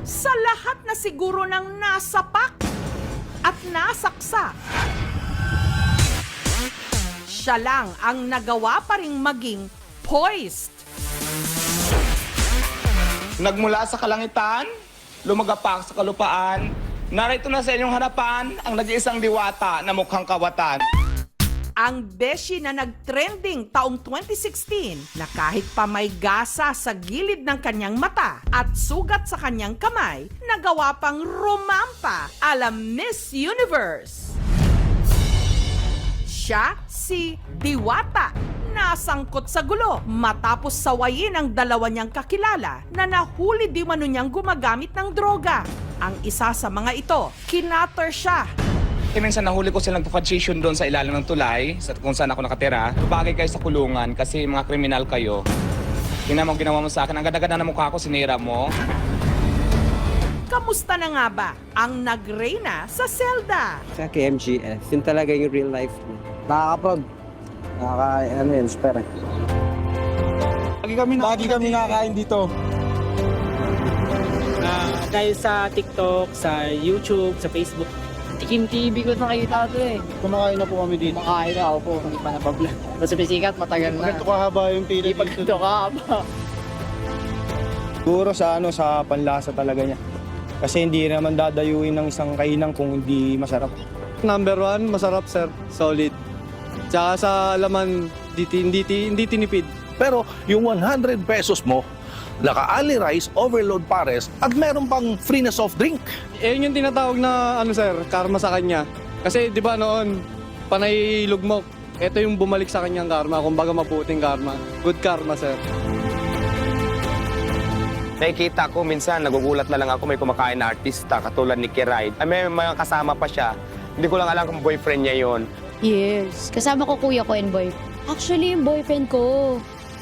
Sa lahat na siguro ng nasapak at nasaksa, siya lang ang nagawa pa ring maging poised. Nagmula sa kalangitan, lumagapak sa kalupaan, narito na sa inyong harapan ang nag-iisang diwata na mukhang kawatan. Ang beshi na nag-trending taong 2016 na kahit pa may gasa sa gilid ng kanyang mata at sugat sa kanyang kamay, nagawa pang rumampa ala Miss Universe. Siya si Diwata, nasangkot sa gulo matapos sawayin ang dalawa niyang kakilala na nahuli di mano niyang gumagamit ng droga. Ang isa sa mga ito, kinater siya. Minsan nahuli ko silang nagpa-fadation doon sa ilalim ng tulay, sa kung saan ako nakatira. Bagay kayo sa kulungan kasi mga kriminal kayo. Ginawa mo sa akin, ang ganda-ganda na mukha ko, sinira mo. Kamusta na nga ba ang nagreyna sa selda? Sa KMGS, yun talaga yung real life. Nakakapag. Inspire. Lagi kami nakakain dito. Dahil sa TikTok, sa YouTube, sa Facebook, Tikim TV ko nakita ito eh. Kumakain na po kami dito. Kumakain na ako po, hindi pa napablog. Basta pisikat, matagal na. Ganito kahaba yung pila Hindi pa dito. ganito kahaba. Siguro sa panlasa talaga niya. Kasi hindi naman dadayuin ng isang kainan kung hindi masarap. Number 1, masarap sir, solid. Tsaka sa laman, hindi tinipid. Pero yung 100 pesos mo, naka-ali rice, overload pares, at meron pang free na soft drink. Yun yung tinatawag na sir, karma sa kanya. Kasi di ba noon, panay lugmok. Ito yung bumalik sa kanyang karma, kumbaga mabuting karma. Good karma sir. Nakikita ko minsan, nagugulat na lang ako may kumakain na artista katulad ni Kiray. May mga kasama pa siya. Hindi ko lang alam kung boyfriend niya yon. Yes. Kasama ko kuya ko and boy. Actually, yung boyfriend ko,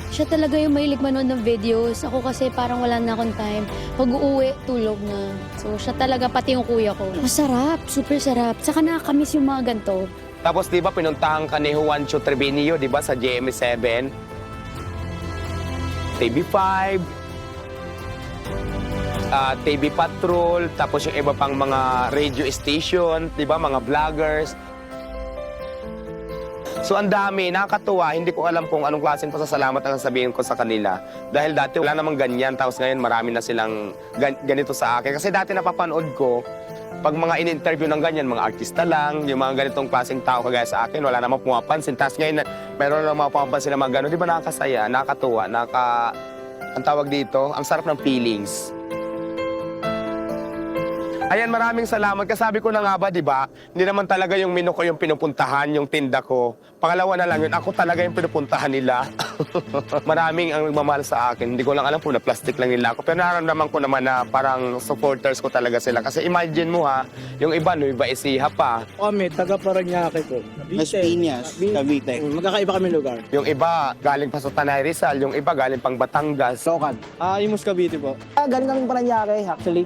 siya talaga yung mahilig manood ng videos. Ako kasi parang wala na akong time. Pag uuwi, tulog na. So, siya talaga, pati yung kuya ko. Masarap, super sarap. Saka nakakamiss yung mga ganito. Tapos di ba pinuntahan ka ni Juancho Treviño, di ba, sa GMA7? TV5, TV Patrol, tapos yung iba pang mga radio station, di ba, mga vloggers. So ang dami, nakakatuwa, hindi ko alam kung anong klaseng pasasalamat ang sasabihin ko sa kanila. Dahil dati wala namang ganyan, tapos ngayon marami na silang ganito sa akin. Kasi dati napapanood ko, pag mga in-interview ng ganyan, mga artista lang, yung mga ganitong klaseng tao kagaya sa akin, wala namang pumapansin. Tapos ngayon, meron namang pumapansin na mga gano'n. Di ba nakakasaya, nakakatuwa, ang tawag dito, ang sarap ng feelings. Ayan, maraming salamat. Kasabi ko na nga ba, di ba? Hindi naman talaga yung menu ko yung pinupuntahan, yung tinda ko. Pangalawa na lang yun, ako talaga yung pinupuntahan nila. Maraming ang nagmamahal sa akin. Hindi ko lang alam kung na-plastic lang nila ako. Pero nararamdaman ko naman na parang supporters ko talaga sila. Kasi imagine mo ha, yung iba, Nueva Ecija pa. Kami, taga Paranaque po. Las Piñas, Cavite. Magkakaiba kami lugar. Yung iba, galing pa sa Tanay Rizal. Yung iba, galing pang Batangas. Sokan. Imus Cavite po. Galing kami Paranaque, actually.